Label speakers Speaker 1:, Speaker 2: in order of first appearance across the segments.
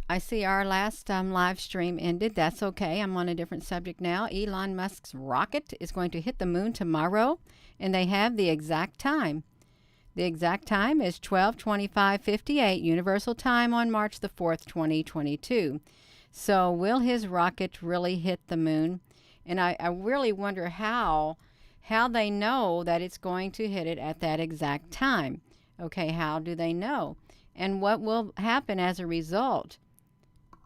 Speaker 1: I see our last live stream ended. That's okay. I'm on a different subject now. Elon Musk's rocket is going to hit the moon tomorrow, and they have the exact time. The exact time is 12:25:58 Universal Time on March the 4th, 2022. So will his rocket really hit the moon? And I really wonder how they know that it's going to hit it at that exact time. Okay, how do they know? And what will happen as a result?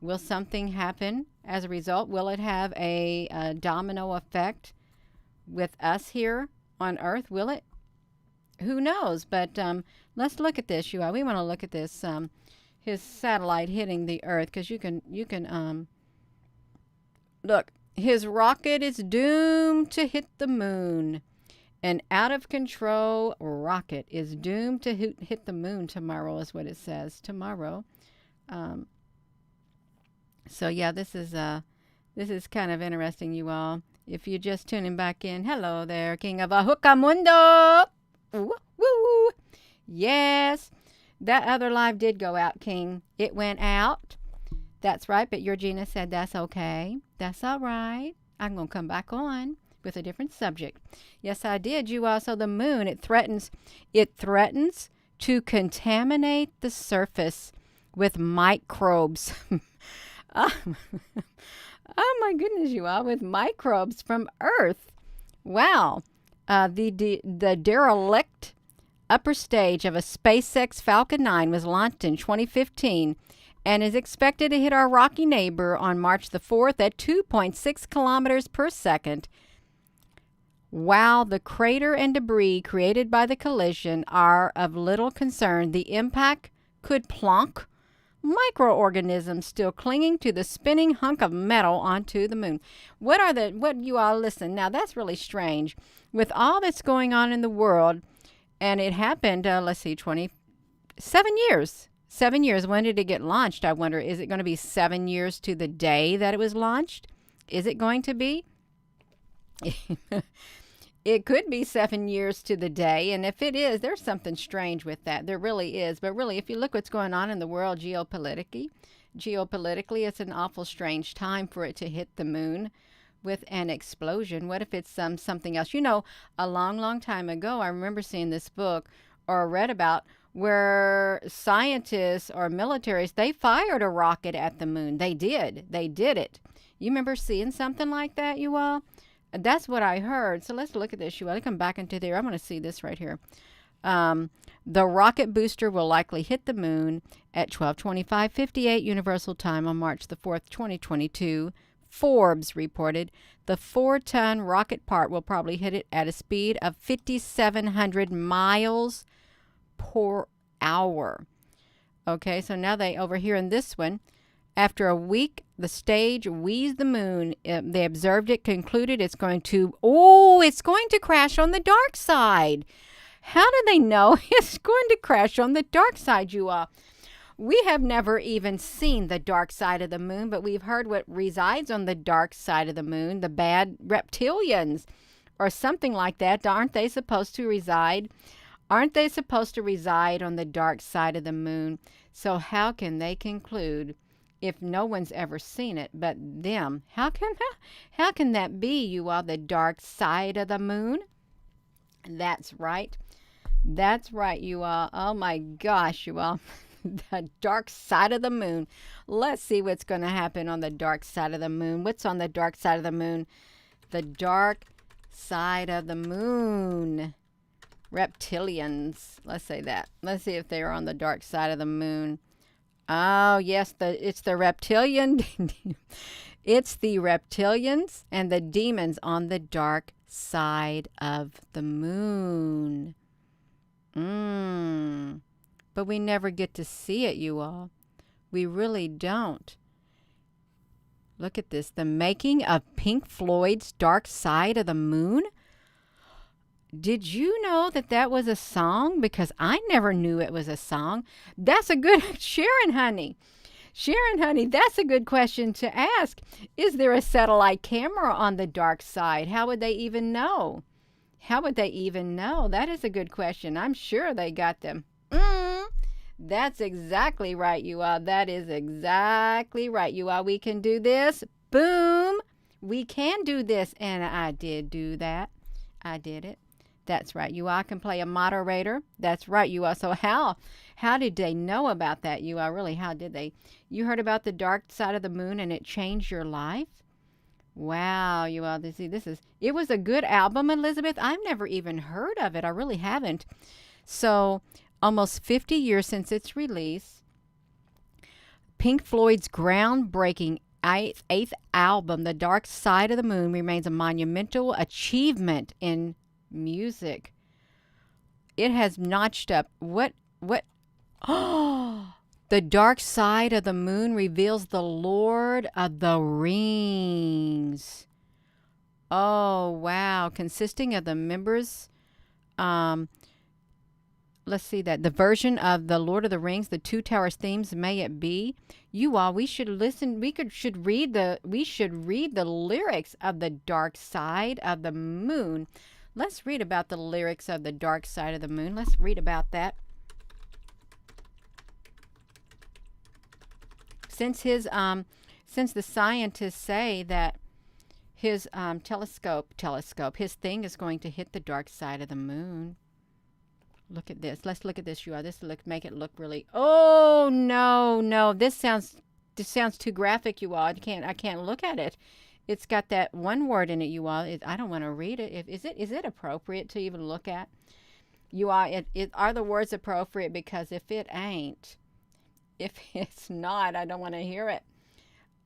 Speaker 1: Will something happen as a result? Will it have a domino effect with us here on Earth? Will it? Who knows? But let's look at this, you all. We want to look at this, his satellite hitting the Earth, because you can look. His rocket is doomed to hit the moon. An out-of-control rocket is doomed to hit the moon tomorrow, is what it says. Tomorrow. So yeah, this is kind of interesting, you all. If you're just tuning back in, hello there, King of Ahucamundo. Woo, woo. Yes, that other live did go out, King. It went out. That's right, but your Gina said that's okay. That's all right. I'm going to come back on with a different subject. Yes, I did. You also, the moon, it threatens to contaminate the surface with microbes. Oh my goodness, you all, with microbes from Earth. Wow. The derelict upper stage of a SpaceX Falcon 9 was launched in 2015 and is expected to hit our rocky neighbor on March the 4th at 2.6 kilometers per second. While the crater and debris created by the collision are of little concern, the impact could plonk microorganisms still clinging to the spinning hunk of metal onto the moon. What you all listen, now that's really strange. With all that's going on in the world, and it happened, 27 years. 7 years. When did it get launched? I wonder, is it going to be 7 years to the day that it was launched? Is it going to be? It could be 7 years to the day, and if it is, there's something strange with that. There really is. But really, if you look what's going on in the world geopolitically, it's an awful strange time for it to hit the moon with an explosion. What if it's something else? You know, a long, long time ago, I remember seeing this book or read about where scientists or militaries, they fired a rocket at the moon. They did it. You remember seeing something like that, you all? That's what I heard. So let's look at this. You want to come back into there. I'm going to see this right here. The rocket booster will likely hit the moon at 12:25:58 Universal Time on March the 4th, 2022. Forbes reported the 4-ton rocket part will probably hit it at a speed of 5,700 miles per hour. Okay, so now they, over here in this one, after a week, the stage wheezed the moon. They observed it, concluded it's going to crash on the dark side. How do they know it's going to crash on the dark side, you all? We have never even seen the dark side of the moon, but we've heard what resides on the dark side of the moon, the bad reptilians or something like that. Aren't they supposed to reside? Aren't they supposed to reside on the dark side of the moon? So how can they conclude if no one's ever seen it but them? How can that be, you all, the dark side of the moon? That's right. That's right, you all. Oh my gosh, you all. The dark side of the moon. Let's see what's going to happen on the dark side of the moon. What's on the dark side of the moon? The dark side of the moon. Reptilians. Let's say that. Let's see if they are on the dark side of the moon. Oh, yes, it's the reptilian. It's the reptilians and the demons on the dark side of the moon. But we never get to see it, you all. We really don't. Look at this. The making of Pink Floyd's Dark Side of the Moon. Did you know that was a song? Because I never knew it was a song. That's a good... Sharon, honey, that's a good question to ask. Is there a satellite camera on the dark side? How would they even know? That is a good question. I'm sure they got them. That's exactly right, you all. That is exactly right, you all. We can do this. Boom. We can do this. And I did do that. I did it. That's right. You all can play a moderator. That's right, you all. So how did they know about that, you all? Really, how did they? You heard about the dark side of the moon and it changed your life? Wow, you all. See, it was a good album, Elizabeth. I've never even heard of it. I really haven't. So, almost 50 years since its release, Pink Floyd's groundbreaking eighth album, The Dark Side of the Moon, remains a monumental achievement in music. It has notched up what oh, The Dark Side of the Moon reveals the Lord of the Rings. Oh, wow. Consisting of the members, let's see that. The version of the Lord of the Rings, the Two Towers themes, May It Be. You all, we should listen. Should read the lyrics of The Dark Side of the Moon. Let's read about the lyrics of The Dark Side of the Moon. Let's read about that. Since the scientists say that his telescope, his thing is going to hit the dark side of the moon. Look at this. Let's look at this, you all. Make it look really. Oh no! This sounds too graphic, you all. I can't look at it. It's got that one word in it, you all. I don't want to read it. Is it appropriate to even look at? You all, are the words appropriate? Because if it's not, I don't want to hear it.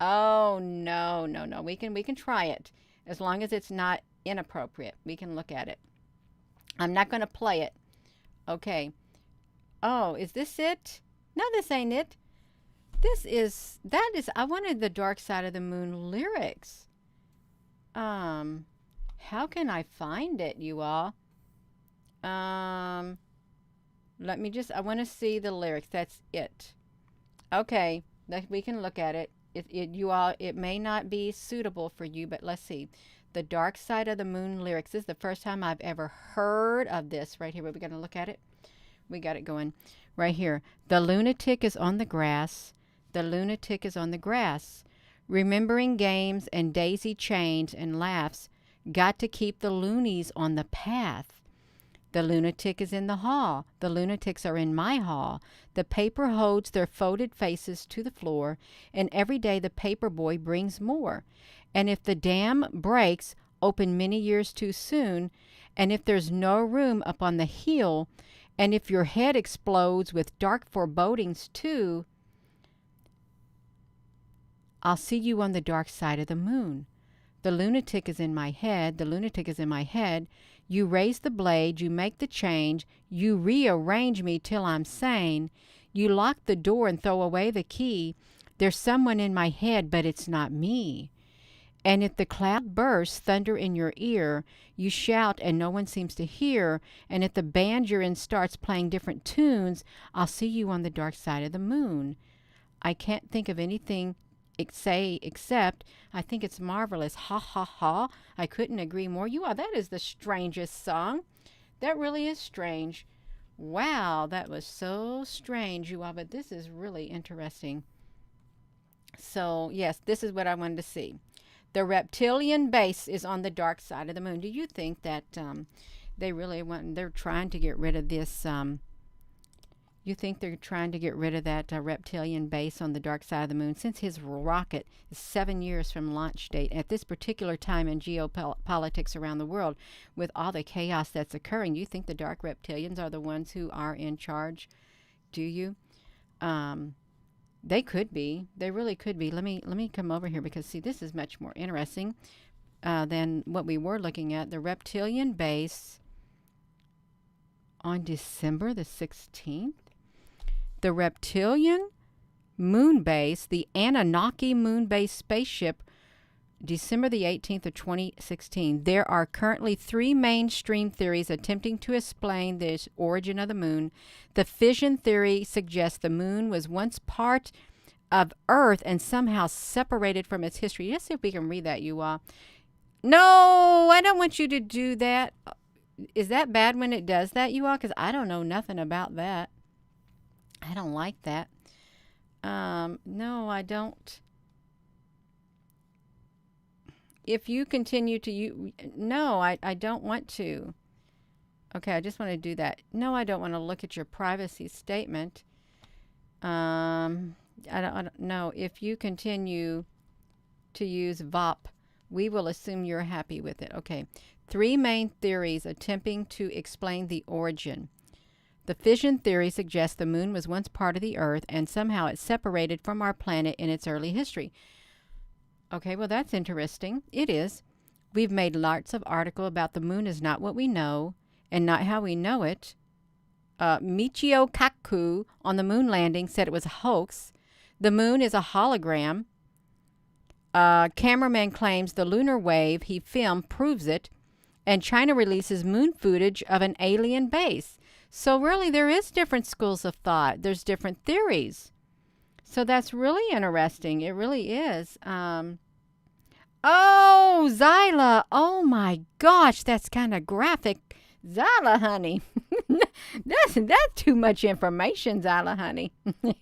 Speaker 1: Oh no! We can try it as long as it's not inappropriate. We can look at it. I'm not going to play it. Okay. Oh, is this it? No, this ain't it. I wanted The Dark Side of the Moon lyrics. How can I find it, you all? I want to see the lyrics. That's it. Okay. We can look at it. It may not be suitable for you, but let's see. The Dark Side of the Moon lyrics. This is the first time I've ever heard of this right here. We're going to look at it. We got it going right here. The lunatic is on the grass. The lunatic is on the grass. Remembering games and daisy chains and laughs. Got to keep the loonies on the path. The lunatic is in the hall. The lunatics are in my hall. The paper holds their folded faces to the floor, and every day the paper boy brings more. And if the dam breaks, open many years too soon, and if there's no room up on the hill, and if your head explodes with dark forebodings too, I'll see you on the dark side of the moon. The lunatic is in my head. The lunatic is in my head. You raise the blade. You make the change. You rearrange me till I'm sane. You lock the door and throw away the key. There's someone in my head, but it's not me. And if the cloud bursts, thunder in your ear, you shout and no one seems to hear. And if the band you're in starts playing different tunes, I'll see you on the dark side of the moon. I can't think of anything except I think it's marvelous. Ha ha ha. I couldn't agree more. You are. That is the strangest song. That really is strange. Wow, that was so strange, you all. But this is really interesting. So yes, this is what I wanted to see. The reptilian base is on the dark side of the moon. Do you think that they're trying to get rid of this? You think they're trying to get rid of that reptilian base on the dark side of the moon, since his rocket is 7 years from launch date at this particular time in geopolitics around the world, with all the chaos that's occurring? You think the dark reptilians are the ones who are in charge? Do you? They could be. They really could be. Let me come over here, because see, this is much more interesting than what we were looking at. The reptilian base on December the 16th. The reptilian moon base, the Anunnaki moon base spaceship, December the 18th of 2016. There are currently 3 mainstream theories attempting to explain the origin of the moon. The fission theory suggests the moon was once part of Earth and somehow separated from its history. Let's see if we can read that, you all. No, I don't want you to do that. Is that bad when it does that, you all? Because I don't know nothing about that. I don't like that. No, I don't. If you continue to you, no, I don't want to. Okay, I just want to do that. No, I don't want to look at your privacy statement. I don't know. If you continue to use VOP, we will assume you're happy with it. Okay. Three main theories attempting to explain the origin. The fission theory suggests the moon was once part of the Earth and somehow it separated from our planet in its early history. Okay, well, that's interesting. It is. We've made lots of articles about the moon is not what we know and not how we know it. Michio Kaku on the moon landing said it was a hoax. The moon is a hologram. Cameraman claims the lunar wave he filmed proves it. And China releases moon footage of an alien base. So really, there is different schools of thought. There's different theories. So that's really interesting. It really is. Oh, Zyla. Oh, my gosh. That's kind of graphic. Zyla, honey. that's too much information, Zyla, honey.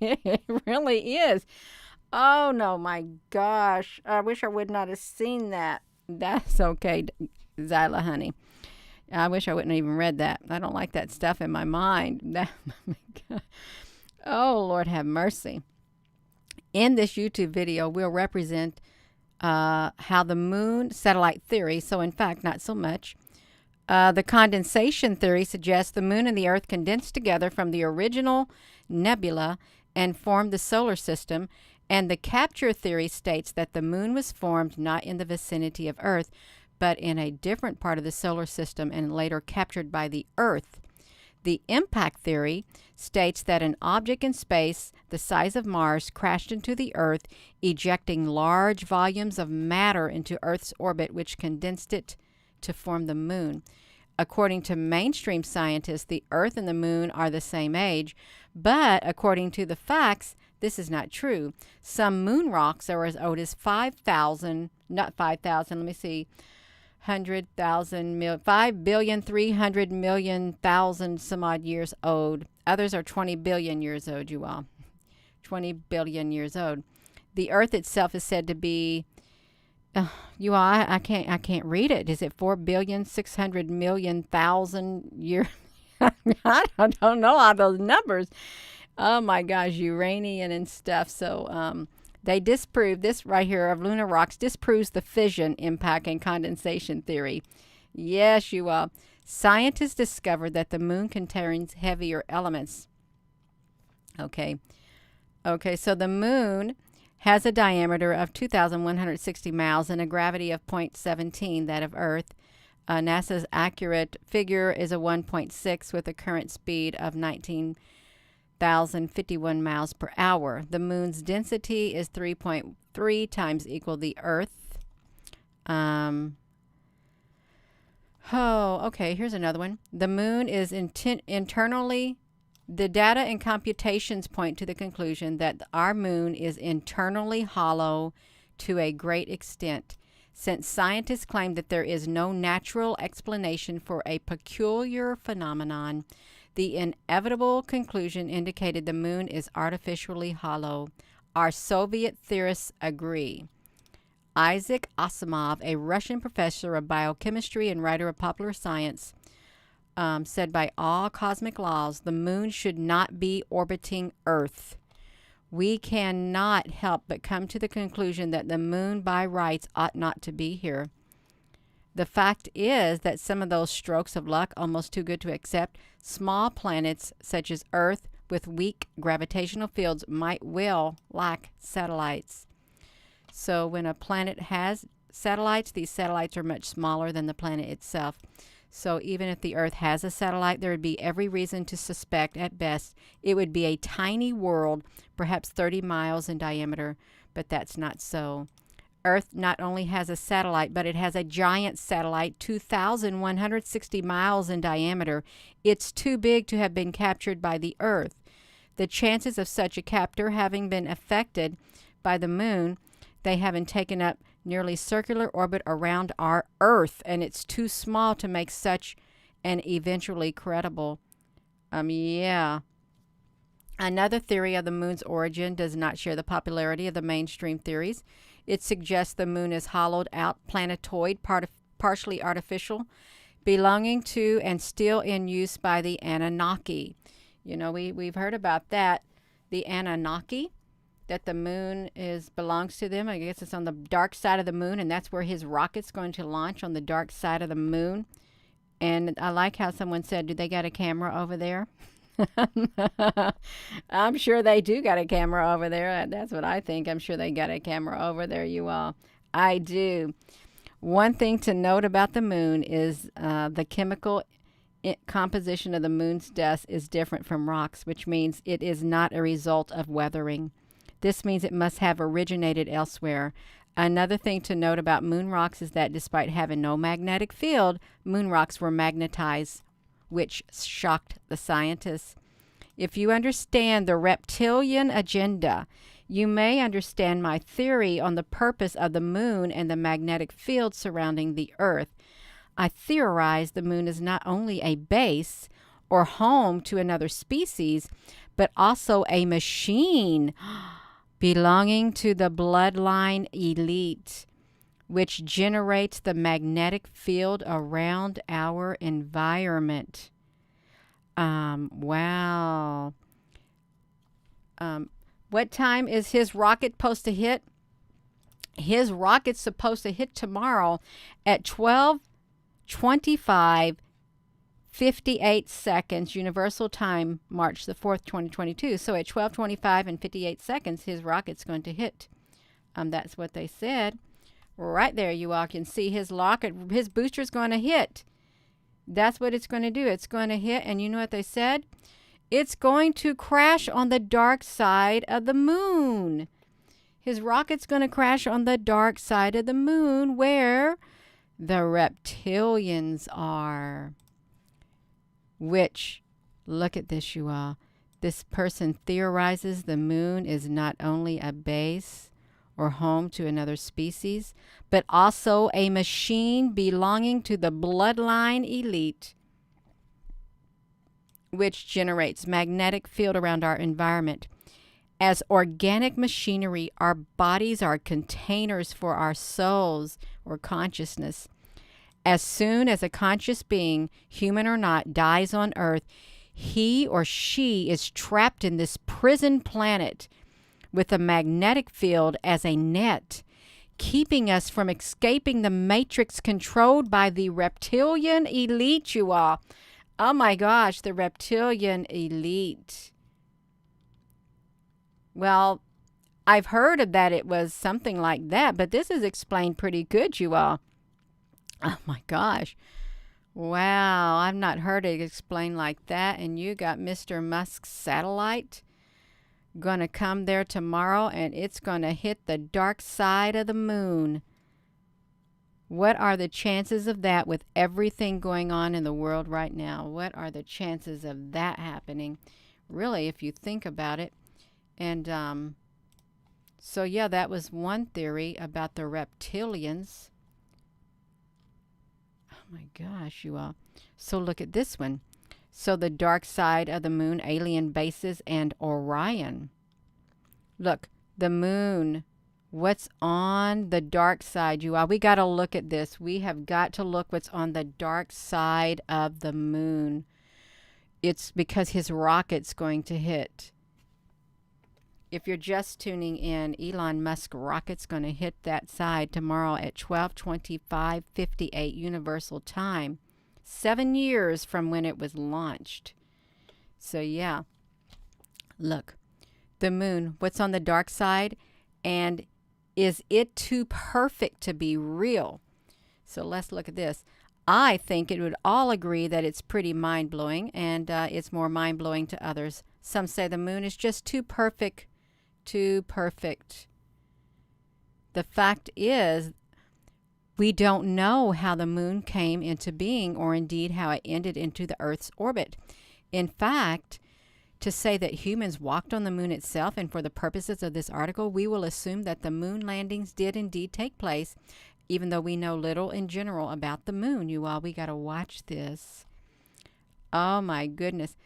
Speaker 1: It really is. Oh, no, my gosh. I wish I would not have seen that. That's okay, Zyla, honey. I wish I wouldn't have even read that. I don't like that stuff in my mind. Oh, Lord have mercy. In this YouTube video, we'll represent how the moon satellite theory, so in fact, not so much. The condensation theory suggests the moon and the earth condensed together from the original nebula and formed the solar system. And the capture theory states that the moon was formed not in the vicinity of Earth, but in a different part of the solar system and later captured by the Earth. The impact theory states that an object in space the size of Mars crashed into the Earth, ejecting large volumes of matter into Earth's orbit, which condensed it to form the moon. According to mainstream scientists, the Earth and the moon are the same age, but according to the facts, this is not true. Some moon rocks are as old as 5,000, not 5,000, let me see, 100,000, 5,300,000,000 some odd years old. Others are 20 billion years old, you all. 20 billion years old. The Earth itself is said to be, you all, I can't read it. Is it 4,600,000,000 years? I don't know all those numbers. Oh my gosh, uranium and stuff. So they disprove this right here of lunar rocks disproves the fission, impact, and condensation theory. Yes, you all. Scientists discovered that the moon contains heavier elements. Okay, so the moon has a diameter of 2,160 miles and a gravity of 0.17, that of Earth. NASA's accurate figure is a 1.6 with a current speed of 19,051 miles per hour. The moon's density is 3.3 times equal the Earth. Here's another one. The moon is internally. The data and computations point to the conclusion that our moon is internally hollow to a great extent. Since scientists claim that there is no natural explanation for a peculiar phenomenon, the inevitable conclusion indicated the moon is artificially hollow. Our Soviet theorists agree. Isaac Asimov, a Russian professor of biochemistry and writer of popular science, said by all cosmic laws, the moon should not be orbiting Earth. We cannot help but come to the conclusion that the moon by rights ought not to be here. The fact is that some of those strokes of luck, almost too good to accept, small planets such as Earth with weak gravitational fields might well lack satellites. So when a planet has satellites, these satellites are much smaller than the planet itself. So even if the Earth has a satellite, there would be every reason to suspect, at best, it would be a tiny world, perhaps 30 miles in diameter, but that's not so. Earth not only has a satellite, but it has a giant satellite, 2,160 miles in diameter. It's too big to have been captured by the Earth. The chances of such a captor having been affected by the moon, they haven't taken up nearly circular orbit around our Earth, and it's too small to make such an eventually credible. Yeah. Another theory of the moon's origin does not share the popularity of the mainstream theories. It suggests the moon is hollowed out planetoid, partially artificial, belonging to and still in use by the Anunnaki. You know, we've heard about that, the Anunnaki, that the moon belongs to them. I guess it's on the dark side of the moon, and that's where his rocket's going to launch, on the dark side of the moon. And I like how someone said, do they got a camera over there? I'm sure they do got a camera over there. That's what I think. I'm sure they got a camera over there, you all. I do. One thing to note about the moon is the chemical composition of the moon's dust is different from rocks, which means it is not a result of weathering. This means it must have originated elsewhere. Another thing to note about moon rocks is that despite having no magnetic field, moon rocks were magnetized, which shocked the scientists. If you understand the reptilian agenda, you may understand my theory on the purpose of the moon and the magnetic field surrounding the Earth. I theorize the moon is not only a base or home to another species, but also a machine belonging to the bloodline elite, which generates the magnetic field around our environment. Wow. What time is his rocket supposed to hit? His rocket's supposed to hit tomorrow at 12:25:58 seconds, Universal Time, March the 4th, 2022. So at 12:25 and 58 seconds, his rocket's going to hit. That's what they said. Right there, you all can see his booster's going to hit. That's what it's going to do. It's going to hit, and you know what they said? It's going to crash on the dark side of the moon. His rocket's going to crash on the dark side of the moon where the reptilians are. Which, look at this, you all. This person theorizes the moon is not only a base or home to another species, but also a machine belonging to the bloodline elite, which generates magnetic field around our environment. As organic machinery, our bodies are containers for our souls or consciousness. As soon as a conscious being, human or not, dies on Earth, he or she is trapped in this prison planet with a magnetic field as a net, keeping us from escaping the matrix controlled by the reptilian elite, you all. Oh my gosh, the reptilian elite. Well, I've heard of that it was something like that, but this is explained pretty good, you all. Oh my gosh. Wow, I've not heard it explained like that. And you got Mr. Musk's satellite going to come there tomorrow, and it's going to hit the dark side of the moon. What are the chances of that with everything going on in the world right now? What are the chances of that happening? Really, if you think about it. And so, yeah, that was one theory about the reptilians. Oh, my gosh, you all. So look at this one. So the dark side of the moon, alien bases, and Orion. Look, the moon. What's on the dark side, you all? We got to look at this. We have got to look what's on the dark side of the moon. It's because his rocket's going to hit. If you're just tuning in, Elon Musk rocket's going to hit that side tomorrow at 12:25:58 Universal Time. 7 years from when it was launched. So yeah, look, the moon, what's on the dark side, and is it too perfect to be real? So let's look at this. I think it would all agree that it's pretty mind-blowing, and it's more mind-blowing to others. Some say the moon is just too perfect, too perfect. The fact is, we don't know how the moon came into being, or indeed how it ended into the Earth's orbit. In fact, to say that humans walked on the moon itself, and for the purposes of this article, we will assume that the moon landings did indeed take place, even though we know little in general about the moon. You all, we got to watch this. Oh my goodness.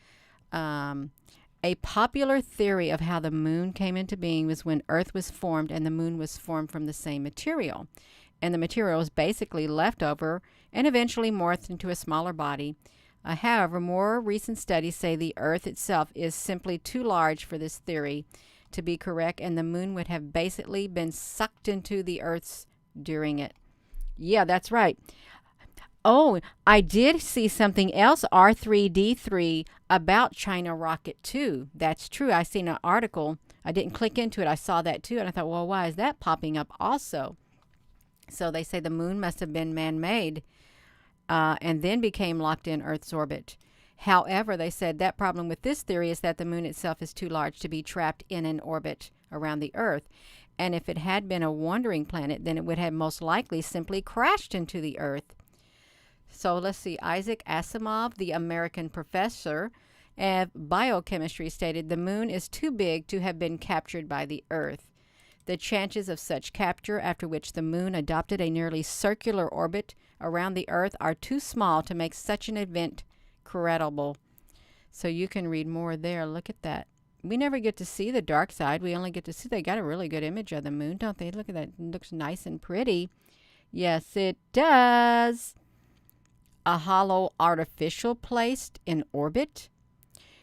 Speaker 1: A popular theory of how the moon came into being was when Earth was formed and the moon was formed from the same material. And the material was basically left over and eventually morphed into a smaller body. However, more recent studies say the Earth itself is simply too large for this theory to be correct, and the moon would have basically been sucked into the Earth's during it. Yeah, that's right. Oh, I did see something else, R3D3, about China rocket too. That's true. I seen an article. I didn't click into it. I saw that too, and I thought, well, why is that popping up also? So they say the moon must have been man-made and then became locked in Earth's orbit. However, they said that problem with this theory is that the moon itself is too large to be trapped in an orbit around the Earth. And if it had been a wandering planet, then it would have most likely simply crashed into the Earth. So let's see, Isaac Asimov, the American professor of biochemistry, stated the moon is too big to have been captured by the Earth. The chances of such capture, after which the moon adopted a nearly circular orbit around the Earth, are too small to make such an event credible. So you can read more there. Look at that. We never get to see the dark side. We only get to see, they got a really good image of the moon, don't they? Look at that. It looks nice and pretty. Yes, it does. A hollow artificial placed in orbit.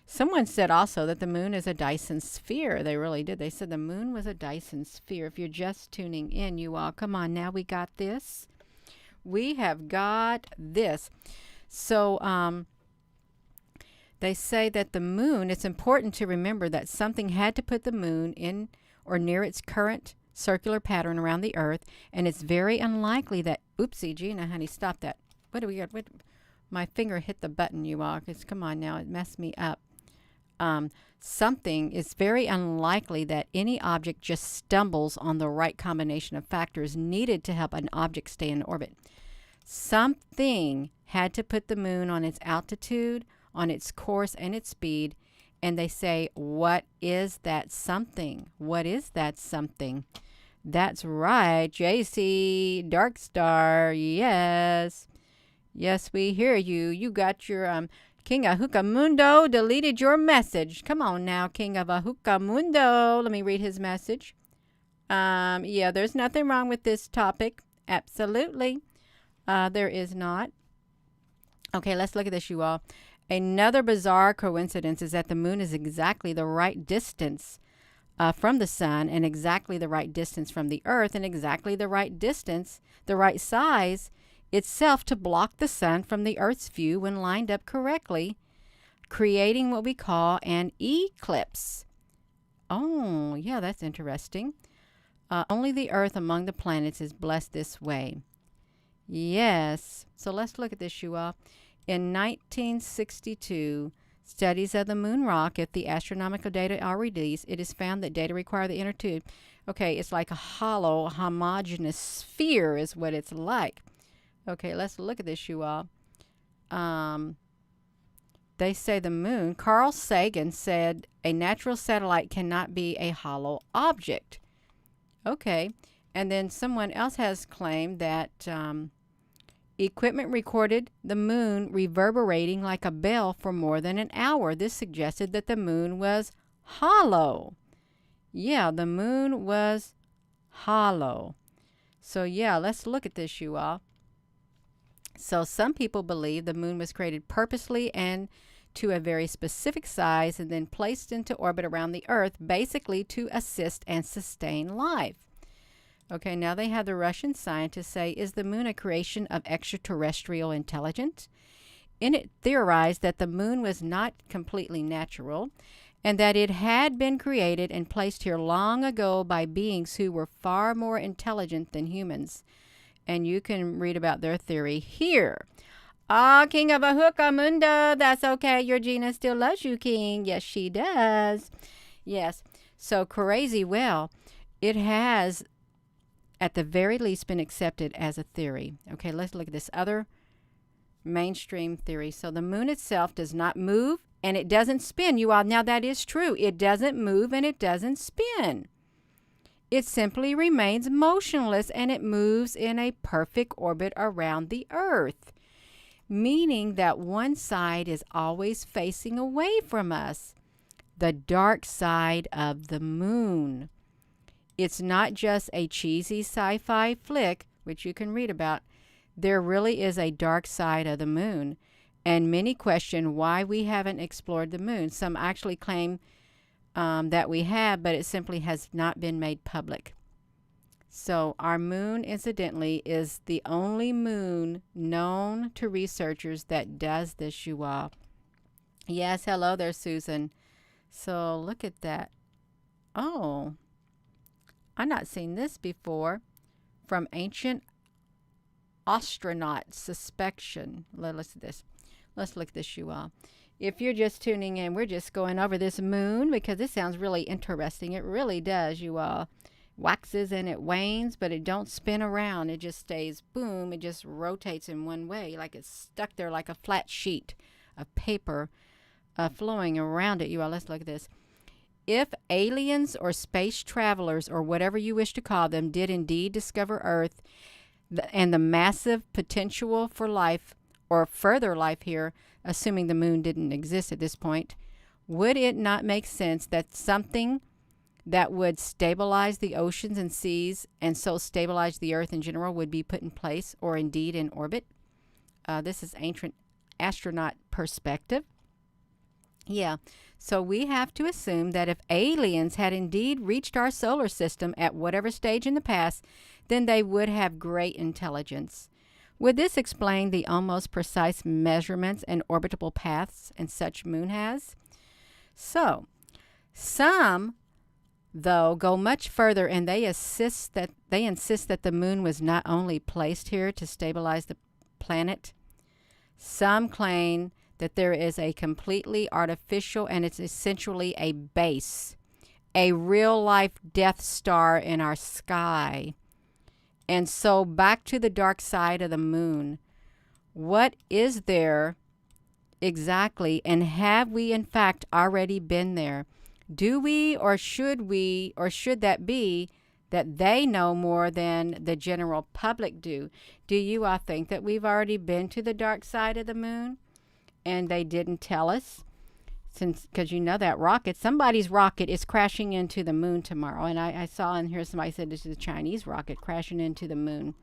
Speaker 1: Someone said also that the moon is a Dyson sphere. They really did. They said the moon was a Dyson sphere. If you're just tuning in, you all, come on now, we got this. We have got this. So they say that the moon, it's important to remember that something had to put the moon in or near its current circular pattern around the Earth, and it's very unlikely that, oopsie, Gina, honey, stop that. What do we got? What, my finger hit the button, you all. Come on now, it messed me up. Something is very unlikely that any object just stumbles on the right combination of factors needed to help an object stay in orbit. Something had to put the moon on its altitude, on its course, and its speed. And they say, what is that something? What is that something? That's right, JC, Dark Star, yes. Yes, we hear you. You got your King of Mundo deleted your message. Come on now, King of Mundo. Let me read his message. Yeah, there's nothing wrong with this topic. Absolutely. There is not. Okay, let's look at this, you all. Another bizarre coincidence is that the moon is exactly the right distance from the sun, and exactly the right distance from the Earth, and exactly the right distance, the right size itself to block the sun from the Earth's view when lined up correctly, creating what we call an eclipse. Oh, yeah, that's interesting. Only the Earth among the planets is blessed this way. Yes. So let's look at this, you all. In 1962, studies of the moon rock, if the astronomical data are released, it is found that data require the inner tube. Okay, it's like a hollow, homogeneous sphere is what it's like. Okay, let's look at this, you all. They say the moon, Carl Sagan said a natural satellite cannot be a hollow object. Okay, and then someone else has claimed that equipment recorded the moon reverberating like a bell for more than an hour. This suggested that the moon was hollow. Yeah, the moon was hollow. So yeah, let's look at this, you all. So some people believe the moon was created purposely and to a very specific size and then placed into orbit around the Earth, basically to assist and sustain life. Okay, now they have the Russian scientists say, is the moon a creation of extraterrestrial intelligence? In it theorized that the moon was not completely natural and that it had been created and placed here long ago by beings who were far more intelligent than humans. And you can read about their theory here. Ah, King of Mundo, that's okay. Your Gina still loves you, King. Yes, she does. Yes. So crazy. Well, it has at the very least been accepted as a theory. Okay, let's look at this other mainstream theory. So the moon itself does not move and it doesn't spin. You all, now that is true. It doesn't move and it doesn't spin. It simply remains motionless and it moves in a perfect orbit around the Earth, meaning that one side is always facing away from us. The dark side of the moon. It's not just a cheesy sci-fi flick, which you can read about. There really is a dark side of the moon, and many question why we haven't explored the moon. Some actually claim that we have, but it simply has not been made public. So our moon, incidentally, is the only moon known to researchers that does this, you all. Yes, hello there, Susan. So look at that. Oh, I've not seen this before. From ancient astronaut suspicion. Let's do this. Let's look at this, you all. If you're just tuning in, we're just going over this moon because this sounds really interesting. It really does, you all. Waxes and it wanes, but it don't spin around. It just stays, boom, it just rotates in one way, like it's stuck there like a flat sheet of paper flowing around it. You all, let's look at this. If aliens or space travelers, or whatever you wish to call them, did indeed discover Earth and the massive potential for life or further life here, assuming the moon didn't exist at this point, would it not make sense that something that would stabilize the oceans and seas and so stabilize the Earth in general would be put in place or indeed in orbit? This is ancient astronaut perspective. Yeah, so we have to assume that if aliens had indeed reached our solar system at whatever stage in the past, then they would have great intelligence. Would this explain the almost precise measurements and orbital paths and such moon has? So, some though go much further, and they insist that the moon was not only placed here to stabilize the planet. Some claim that there is a completely artificial, and it's essentially a base, a real life Death Star in our sky. And so back to the dark side of the moon. What is there exactly, and have we in fact already been there? Do we, or should that be that they know more than the general public do? Do you all think that we've already been to the dark side of the moon and they didn't tell us? Because you know that rocket, somebody's rocket is crashing into the moon tomorrow. And I saw in here somebody said this is a Chinese rocket crashing into the moon.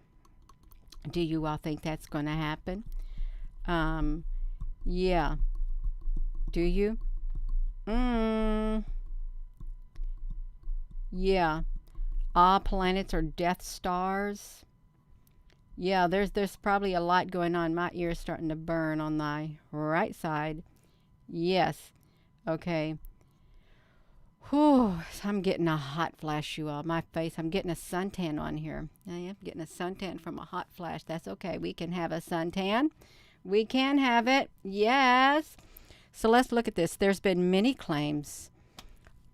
Speaker 1: Do you all think that's going to happen? Yeah. Do you? Yeah. All planets are Death Stars. Yeah, there's probably a lot going on. My ear's starting to burn on my right side. Yes. Okay. Whew. I'm getting a hot flash, you all. My face. I'm getting a suntan on here. I am getting a suntan from a hot flash. That's okay. We can have a suntan. We can have it. Yes. So let's look at this. There's been many claims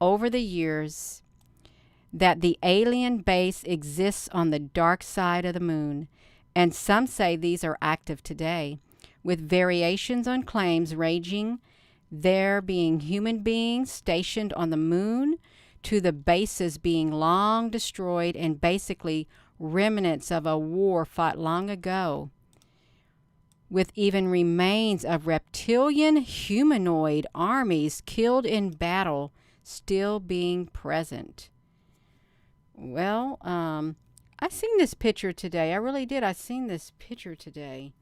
Speaker 1: over the years that the alien base exists on the dark side of the moon, and some say these are active today, with variations on claims ranging there being human beings stationed on the moon to the bases being long destroyed and basically remnants of a war fought long ago, with even remains of reptilian humanoid armies killed in battle still being present. Well, I seen this picture today. I really did. I seen this picture today.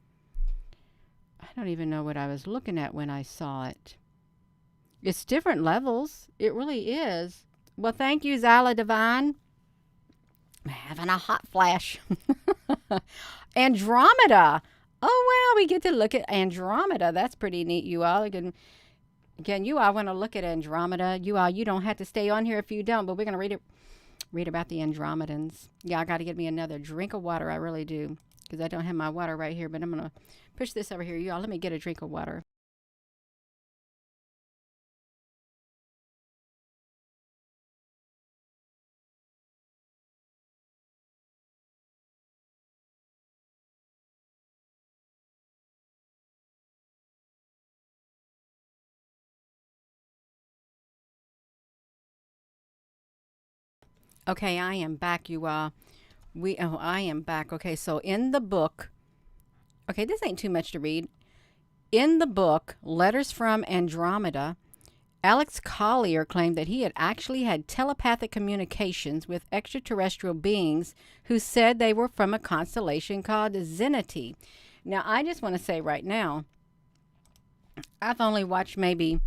Speaker 1: I don't even know what I was looking at when I saw it. It's different levels. It really is. Well, thank you, Zala Divine. I'm having a hot flash. Andromeda. Oh, wow. We get to look at Andromeda. That's pretty neat, you all. Again, you all want to look at Andromeda. You don't have to stay on here if you don't, but we're going to read about the Andromedans. Yeah, I got to get me another drink of water. I really do, because I don't have my water right here, but I'm going to push this over here. You all, let me get a drink of water. Okay, I am back, you all. I am back. Okay, so in the book, okay, this ain't too much to read. In the book, Letters from Andromeda, Alex Collier claimed that he had actually had telepathic communications with extraterrestrial beings who said they were from a constellation called Zenity. Now, I just want to say right now, I've only watched maybe,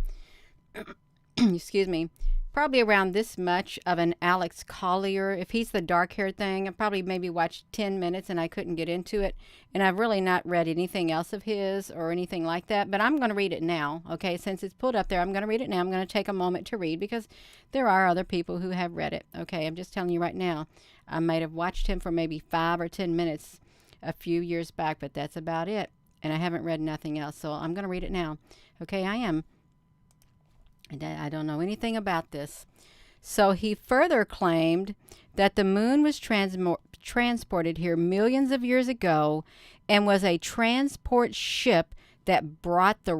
Speaker 1: excuse me, probably around this much of an Alex Collier. If he's the dark haired thing, I probably maybe watched 10 minutes and I couldn't get into it. And I've really not read anything else of his or anything like that. But I'm going to read it now. Okay, since it's pulled up there, I'm going to read it now. I'm going to take a moment to read because there are other people who have read it. Okay, I'm just telling you right now. I might have watched him for maybe 5 or 10 minutes a few years back, but that's about it. And I haven't read nothing else. So I'm going to read it now. Okay, I am. I don't know anything about this. So he further claimed that the moon was transported here millions of years ago and was a transport ship that brought the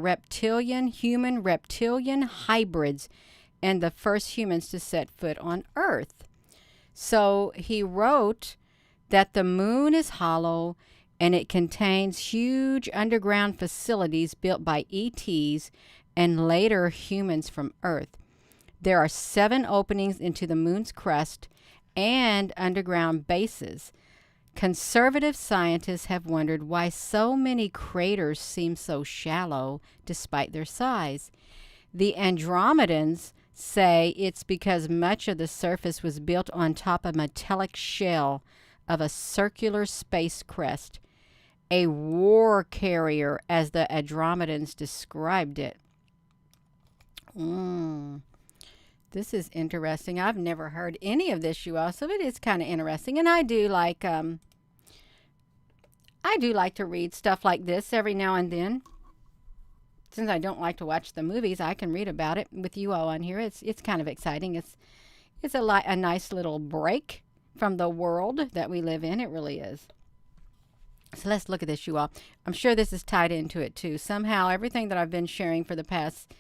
Speaker 1: human-reptilian hybrids and the first humans to set foot on Earth. So he wrote that the moon is hollow and it contains huge underground facilities built by ETs and later humans from Earth. There are 7 openings into the moon's crust and underground bases. Conservative scientists have wondered why so many craters seem so shallow despite their size. The Andromedans say it's because much of the surface was built on top of a metallic shell of a circular space crest, a war carrier as the Andromedans described it. This is interesting. I've never heard any of this, you all, so it is kind of interesting. And I do like to read stuff like this every now and then. Since I don't like to watch the movies, I can read about it with you all on here. It's kind of exciting. It's a nice little break from the world that we live in. It really is. So let's look at this, you all. I'm sure this is tied into it too. Somehow, everything that I've been sharing for the past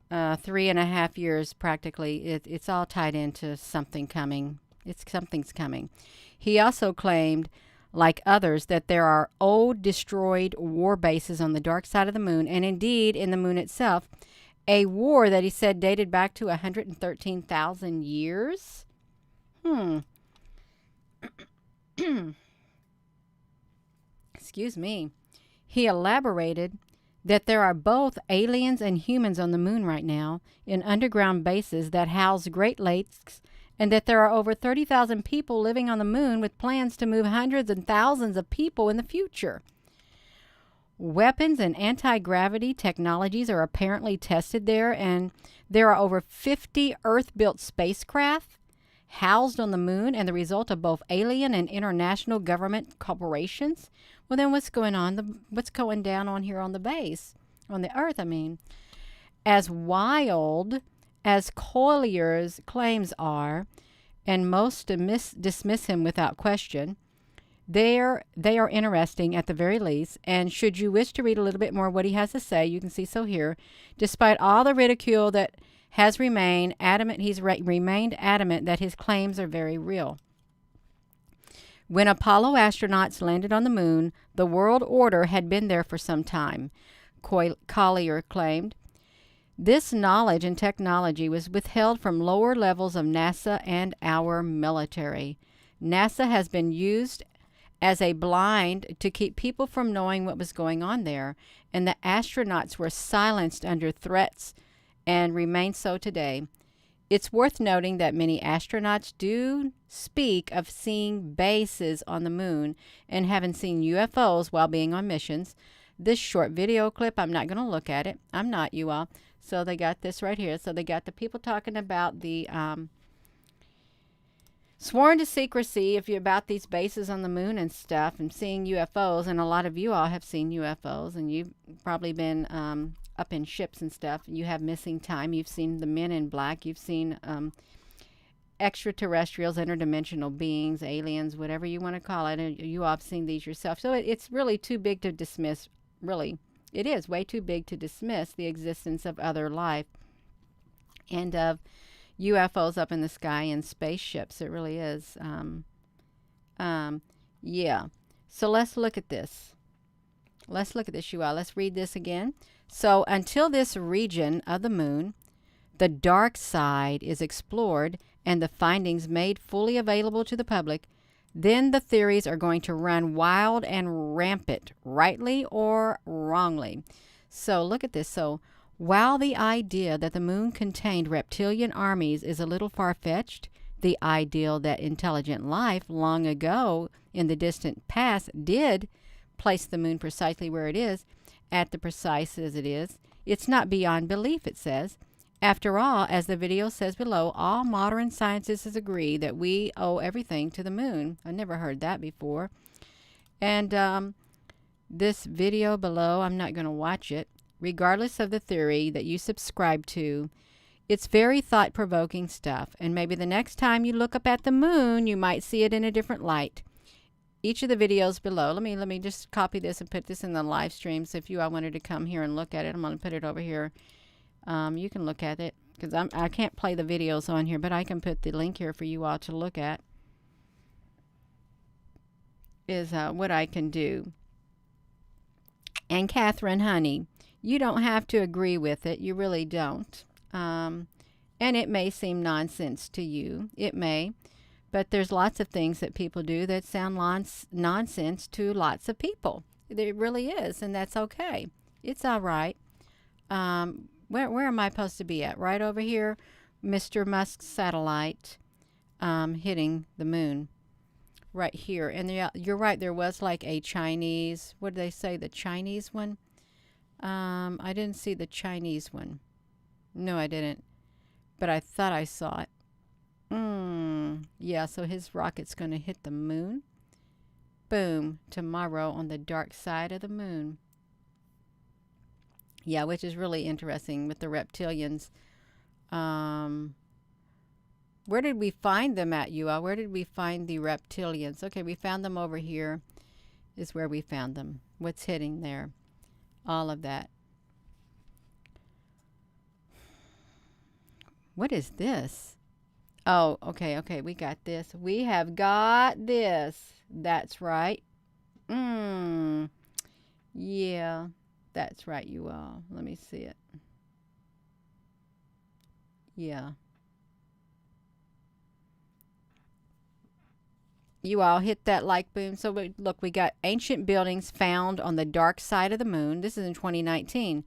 Speaker 1: 3.5 years, practically, it's all tied into something coming. Something's coming. He also claimed, like others, that there are old destroyed war bases on the dark side of the moon, and indeed in the moon itself, a war that he said dated back to 113,000 years. Excuse me. He elaborated that there are both aliens and humans on the moon right now in underground bases that house Great Lakes, and that there are over 30,000 people living on the moon with plans to move hundreds and thousands of people in the future. Weapons and anti-gravity technologies are apparently tested there, and there are over 50 Earth-built spacecraft housed on the moon and the result of both alien and international government corporations. Well, then what's going on? What's going down on here on the base, on the Earth, I mean? As wild as Collier's claims are, and most dismiss him without question, they are interesting at the very least, and should you wish to read a little bit more of what he has to say, you can see so here. Despite all the ridicule that has remained adamant, he's remained adamant that his claims are very real. When Apollo astronauts landed on the moon, the world order had been there for some time, Collier claimed. This knowledge and technology was withheld from lower levels of NASA and our military. NASA has been used as a blind to keep people from knowing what was going on there, and the astronauts were silenced under threats and remain so today. It's worth noting that many astronauts do speak of seeing bases on the moon and having seen UFOs while being on missions. This short video clip, I'm not going to look at it. I'm not, you all. So they got this right here. So they got the people talking about the sworn to secrecy about these bases on the moon and stuff, and seeing UFOs. And a lot of you all have seen UFOs, and you've probably been up in ships and stuff. You have missing time. You've seen the men in black. You've seen extraterrestrials, interdimensional beings, aliens, whatever you want to call it. And you all have seen these yourself. So it's really too big to dismiss. Really, it is way too big to dismiss the existence of other life and of UFOs up in the sky and spaceships. It really is. Yeah. So let's look at this. Let's look at this, you all. Let's read this again. So until this region of the moon the dark side is explored and the findings made fully available to the public, then the theories are going to run wild and rampant, rightly or wrongly. So look at this. So while the idea that the moon contained reptilian armies is a little far-fetched, the ideal that intelligent life long ago in the distant past did place the moon precisely where it is, at the precise as it is, it's not beyond belief, it says. After all, as the video says below, all modern scientists agree that we owe everything to the moon. I never heard that before. And this video below, I'm not going to watch it. Regardless of the theory that you subscribe to, it's very thought-provoking stuff. And maybe the next time you look up at the moon, you might see it in a different light. Each of the videos below, let me just copy this and put this in the live stream. So if you all wanted to come here and look at it, I'm going to put it over here. You can look at it because I can't play the videos on here, but I can put the link here for you all to look at. Is what I can do. And Catherine, honey, you don't have to agree with it. You really don't. And it may seem nonsense to you. It may. But there's lots of things that people do that sound nonsense to lots of people. It really is, and that's okay. It's all right. Where am I supposed to be at? Right over here, Mr. Musk's satellite hitting the moon. Right here. And you're right, there was like a Chinese, what did they say, the Chinese one? I didn't see the Chinese one. No, I didn't. But I thought I saw it. Yeah, so his rocket's going to hit the moon. Boom, tomorrow on the dark side of the moon. Yeah, which is really interesting with the reptilians. Where did we find them at, you all? Where did we find the reptilians? Okay, we found them over here is where we found them. What's hitting there? All of that. What is this? Oh, okay, we got this. We have got this. That's right. Yeah, that's right, you all. Let me see it. Yeah. You all hit that like boom. So look, we got ancient buildings found on the dark side of the moon. This is in 2019.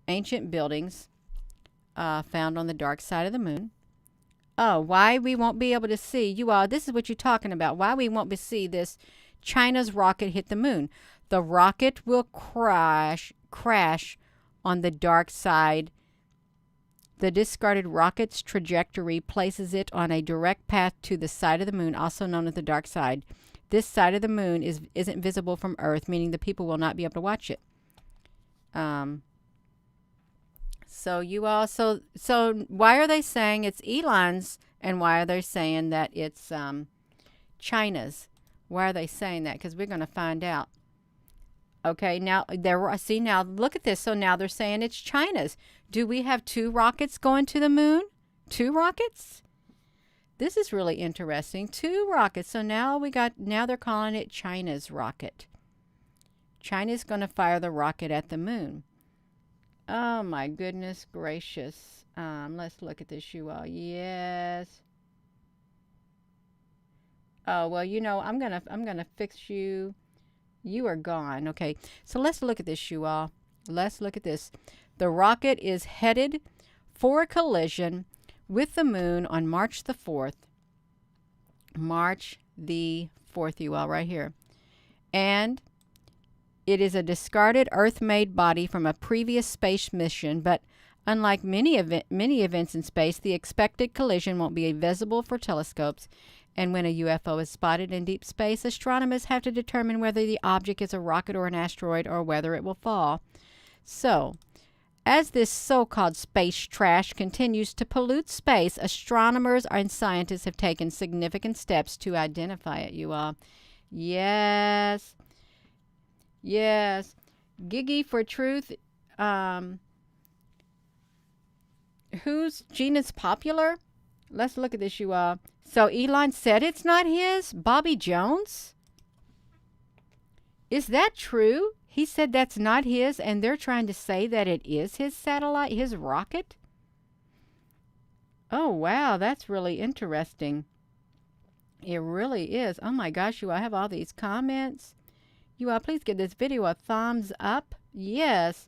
Speaker 1: Ancient buildings found on the dark side of the moon. Oh, why we won't be able to see, you all, this is what you're talking about. Why we won't be see this China's rocket hit the moon. The rocket will crash on the dark side. The discarded rocket's trajectory places it on a direct path to the side of the moon, also known as the dark side. This side of the moon isn't visible from Earth, meaning the people will not be able to watch it. So you all, so why are they saying it's Elon's, and why are they saying that it's China's? Why are they saying that? Because we're going to find out. Okay, now see, now look at this. So now they're saying it's China's. Do we have 2 rockets going to the moon? 2 rockets? This is really interesting. 2 rockets. So now they're calling it China's rocket. China's going to fire the rocket at the moon. Oh my goodness gracious. Let's look at this, you all. Yes. Oh, well, you know, I'm gonna fix you. You are gone. Okay, so let's look at this, you all. Let's look at this. The rocket is headed for a collision with the moon on March the 4th. March the 4th, you all, right here. And it is a discarded Earth-made body from a previous space mission, but unlike many events in space, the expected collision won't be visible for telescopes. And when a UFO is spotted in deep space, astronomers have to determine whether the object is a rocket or an asteroid or whether it will fall. So, as this so-called space trash continues to pollute space, astronomers and scientists have taken significant steps to identify it, you all. Yes. Yes. Gigi for truth. Whose gene is popular? Let's look at this, you all. So Elon said it's not his? Bobby Jones? Is that true? He said that's not his, and they're trying to say that it is his satellite, his rocket? Oh, wow, that's really interesting. It really is. Oh my gosh, you all have all these comments. You all, please give this video a thumbs up. Yes.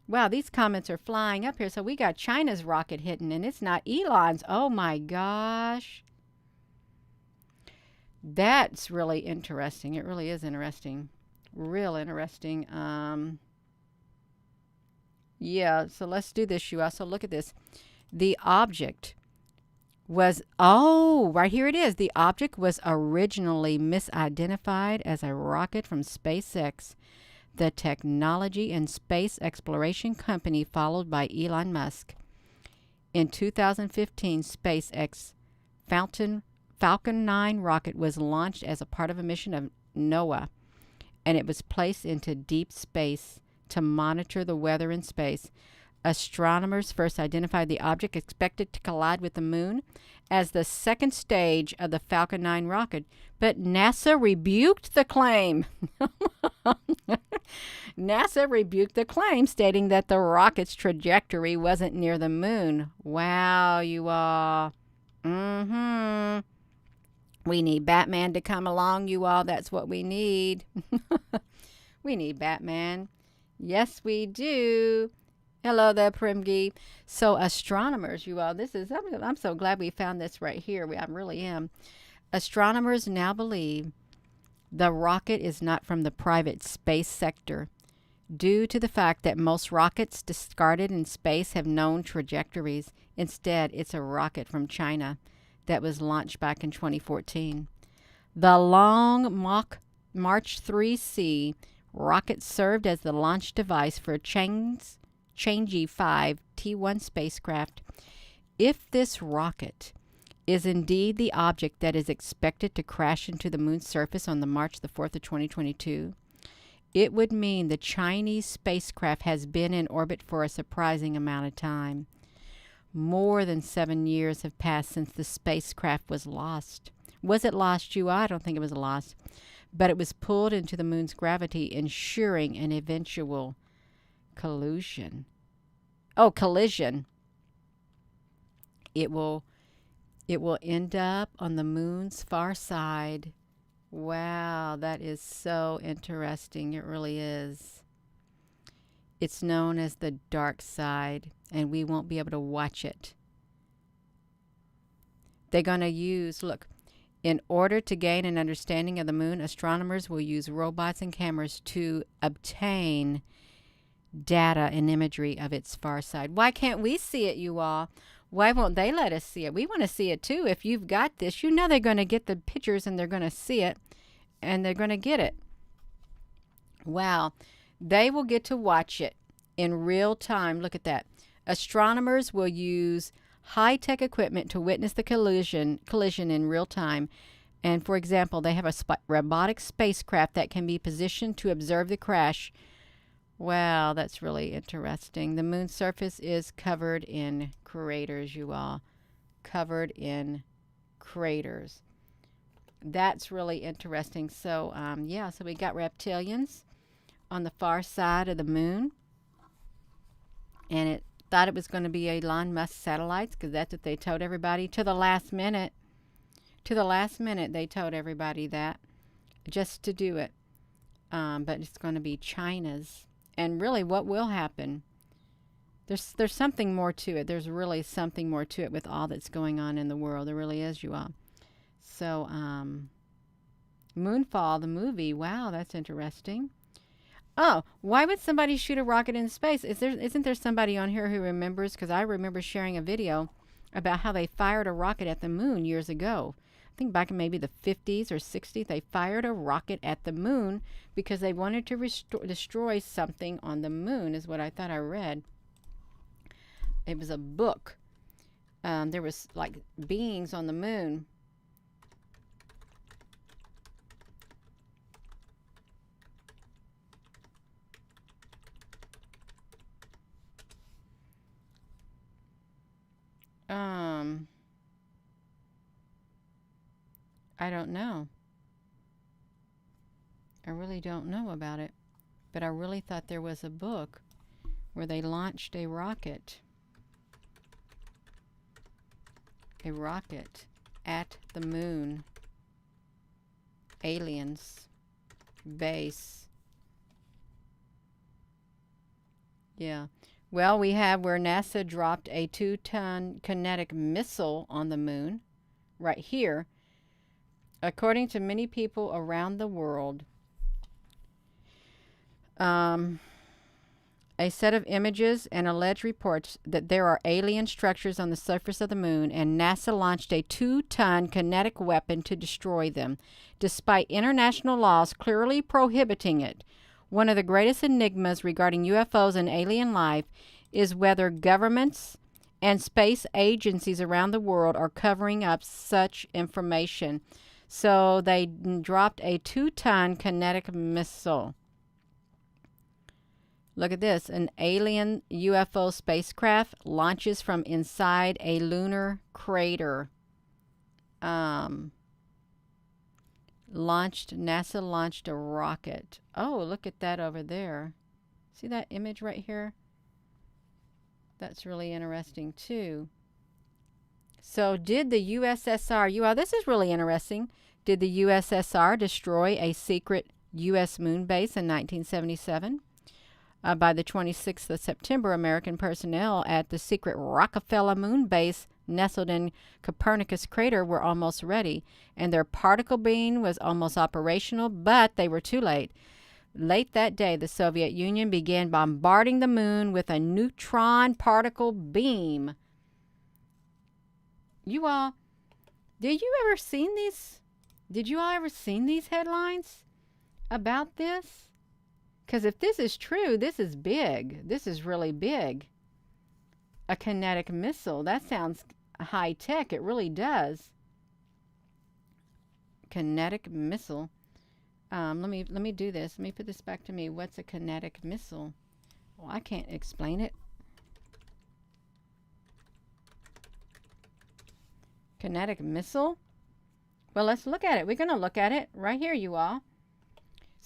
Speaker 1: Wow, these comments are flying up here. So we got China's rocket hitting, and it's not Elon's. Oh my gosh. That's really interesting. It really is interesting. Real interesting. Yeah, so let's do this, you all. So look at this. The object was, oh, right here it is. The object was originally misidentified as a rocket from SpaceX, the technology and space exploration company followed by Elon Musk. In 2015, SpaceX Falcon 9 rocket was launched as a part of a mission of NOAA, and it was placed into deep space to monitor the weather in space. Astronomers first identified the object expected to collide with the moon as the second stage of the Falcon 9 rocket, but NASA rebuked the claim. NASA rebuked the claim, stating that the rocket's trajectory wasn't near the moon. Wow, you all. We need Batman to come along, you all. That's what we need. We need Batman. Yes, we do. Hello there, Primgy. So astronomers, you all, I'm so glad we found this right here. I really am. Astronomers now believe the rocket is not from the private space sector, due to the fact that most rockets discarded in space have known trajectories. Instead, it's a rocket from China that was launched back in 2014. The Long March 3C rocket served as the launch device for Chang'e 5 T1 spacecraft. If this rocket is indeed the object that is expected to crash into the moon's surface on the March the 4th of 2022, it would mean the Chinese spacecraft has been in orbit for a surprising amount of time. More than 7 years have passed since the spacecraft was lost. Was it lost, you? I don't think it was lost. But it was pulled into the moon's gravity, ensuring an eventual collision. Oh, collision. It will end up on the moon's far side. Wow, that is so interesting. It really is. It's known as the dark side, and we won't be able to watch it. They're going to use, look, in order to gain an understanding of the moon, astronomers will use robots and cameras to obtain data and imagery of its far side. Why can't we see it, you all? Why won't they let us see it? We want to see it too. If you've got this, you know they're going to get the pictures and they're going to see it and they're going to get it. Wow. They will get to watch it in real time. Look at that. Astronomers will use high-tech equipment to witness the collision in real time. And for example, they have a robotic spacecraft that can be positioned to observe the crash. Wow, that's really interesting. The moon's surface is covered in craters, you all. Covered in craters. That's really interesting. So, yeah, so we got reptilians on the far side of the moon. And it thought it was going to be Elon Musk satellites, because that's what they told everybody to the last minute. To the last minute, they told everybody that, just to do it. But it's going to be China's. And really, what will happen? There's something more to it. There's really something more to it with all that's going on in the world. There really is, you all. So, Moonfall, the movie. Wow, that's interesting. Oh, why would somebody shoot a rocket in space? Isn't there somebody on here who remembers? Because I remember sharing a video about how they fired a rocket at the moon years ago. I think back in maybe the 50s or 60s, they fired a rocket at the moon because they wanted to destroy something on the moon, is what I thought I read. It was a book. There was like beings on the moon. I don't know. I really don't know about it. But I really thought there was a book where they launched a rocket. a rocket at the moon. Aliens. Base. Yeah. Well, we have where NASA dropped a 2-ton kinetic missile on the moon. Right here. According to many people around the world, a set of images and alleged reports that there are alien structures on the surface of the moon, and NASA launched a 2-ton kinetic weapon to destroy them, despite international laws clearly prohibiting it. One of the greatest enigmas regarding UFOs and alien life is whether governments and space agencies around the world are covering up such information. So they dropped a 2-ton kinetic missile. Look at this. An alien UFO spacecraft launches from inside a lunar crater. NASA launched a rocket. Oh, look at that over there. See that image right here? That's really interesting too. So did the USSR, this is really interesting. Did the USSR destroy a secret U.S. moon base in 1977? By the 26th of September, American personnel at the secret Rockefeller moon base nestled in Copernicus crater were almost ready, and their particle beam was almost operational, but they were too late. Late that day, the Soviet Union began bombarding the moon with a neutron particle beam. You all, did you all ever seen these headlines about this? Because if this is true, this is big. This is really big. A kinetic missile. That sounds high tech. It really does. Kinetic missile. Let me do this. Let me put this back to me. What's a kinetic missile? Well, I can't explain it. Kinetic missile? Well, let's look at it. We're going to look at it right here, you all.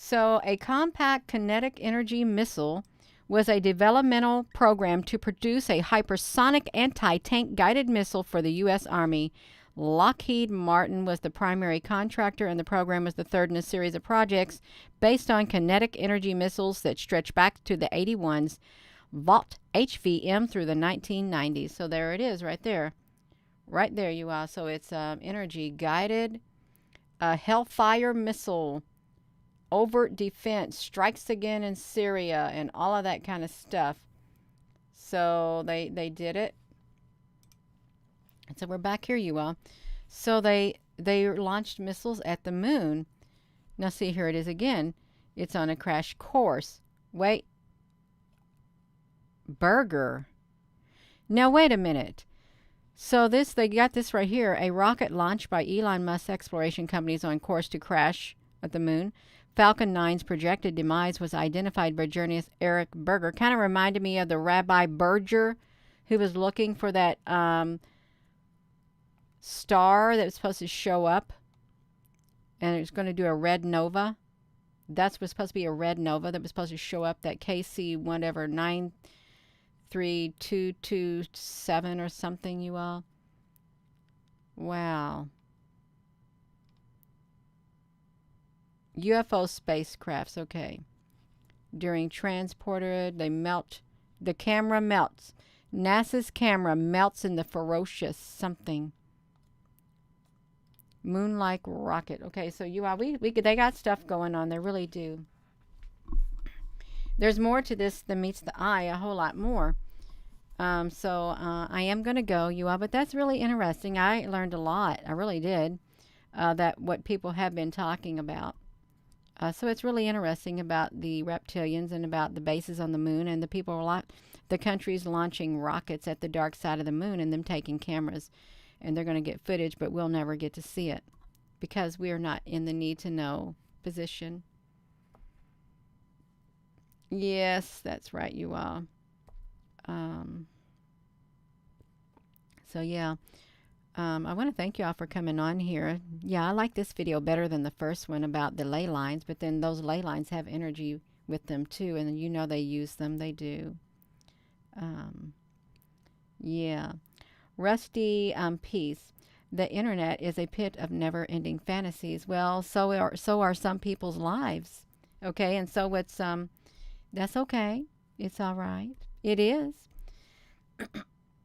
Speaker 1: So, a compact kinetic energy missile was a developmental program to produce a hypersonic anti-tank guided missile for the U.S. Army. Lockheed Martin was the primary contractor, and the program was the third in a series of projects based on kinetic energy missiles that stretch back to the 81's Vought HVM through the 1990s. So there it is right there. Right there, you are. So it's energy guided, Hellfire missile, overt defense, strikes again in Syria, and all of that kind of stuff. So they did it. And so we're back here, you all. So they launched missiles at the moon. Now see, here it is again. It's on a crash course. Wait. Burger. Now wait a minute. So they got this right here. A rocket launched by Elon Musk exploration companies on course to crash at the moon. Falcon 9's projected demise was identified by journalist Eric Berger. Kind of reminded me of the Rabbi Berger, who was looking for that star that was supposed to show up, and it was going to do a red nova. That was supposed to be a red nova that was supposed to show up, that KC whatever 93227 or something, you all. Wow. UFO spacecrafts, okay. During transporter, they melt. The camera melts. NASA's camera melts in the ferocious something. Moon-like rocket. Okay, so you all, they got stuff going on. They really do. There's more to this than meets the eye. A whole lot more. So I am going to go, you all, but that's really interesting. I learned a lot. I really did. That what people have been talking about. So it's really interesting about the reptilians and about the bases on the moon and the countries launching rockets at the dark side of the moon and them taking cameras. And they're going to get footage, but we'll never get to see it because we are not in the need to know position. Yes, that's right, you all. So yeah, I want to thank you all for coming on here. Yeah, I like this video better than the first one about the ley lines, but then those ley lines have energy with them too, and you know they use them. They do. Yeah. Rusty Peace. The internet is a pit of never-ending fantasies. Well, so are some people's lives. Okay, and so it's that's okay. It's all right. It is.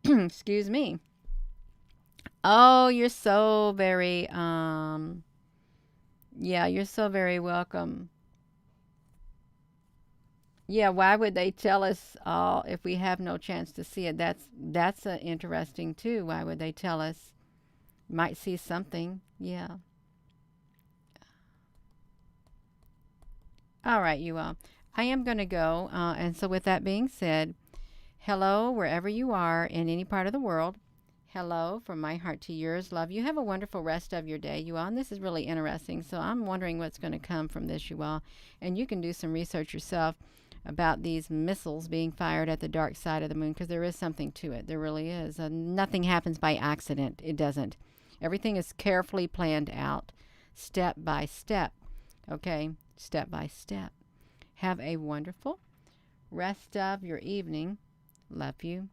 Speaker 1: Excuse me. Oh, you're so very yeah, you're so very welcome. Yeah, why would they tell us all if we have no chance to see it? That's interesting too. Why would they tell us? Might see something. Yeah. All right, you all. I am going to go. And so, with that being said, hello, wherever you are in any part of the world. Hello from my heart to yours. Love you. Have a wonderful rest of your day, you all. And this is really interesting. So, I'm wondering what's going to come from this, you all. And you can do some research yourself about these missiles being fired at the dark side of the moon because there is something to it. There really is. Nothing happens by accident. It doesn't. Everything is carefully planned out, step by step. Okay? Step by step. Have a wonderful rest of your evening. Love you.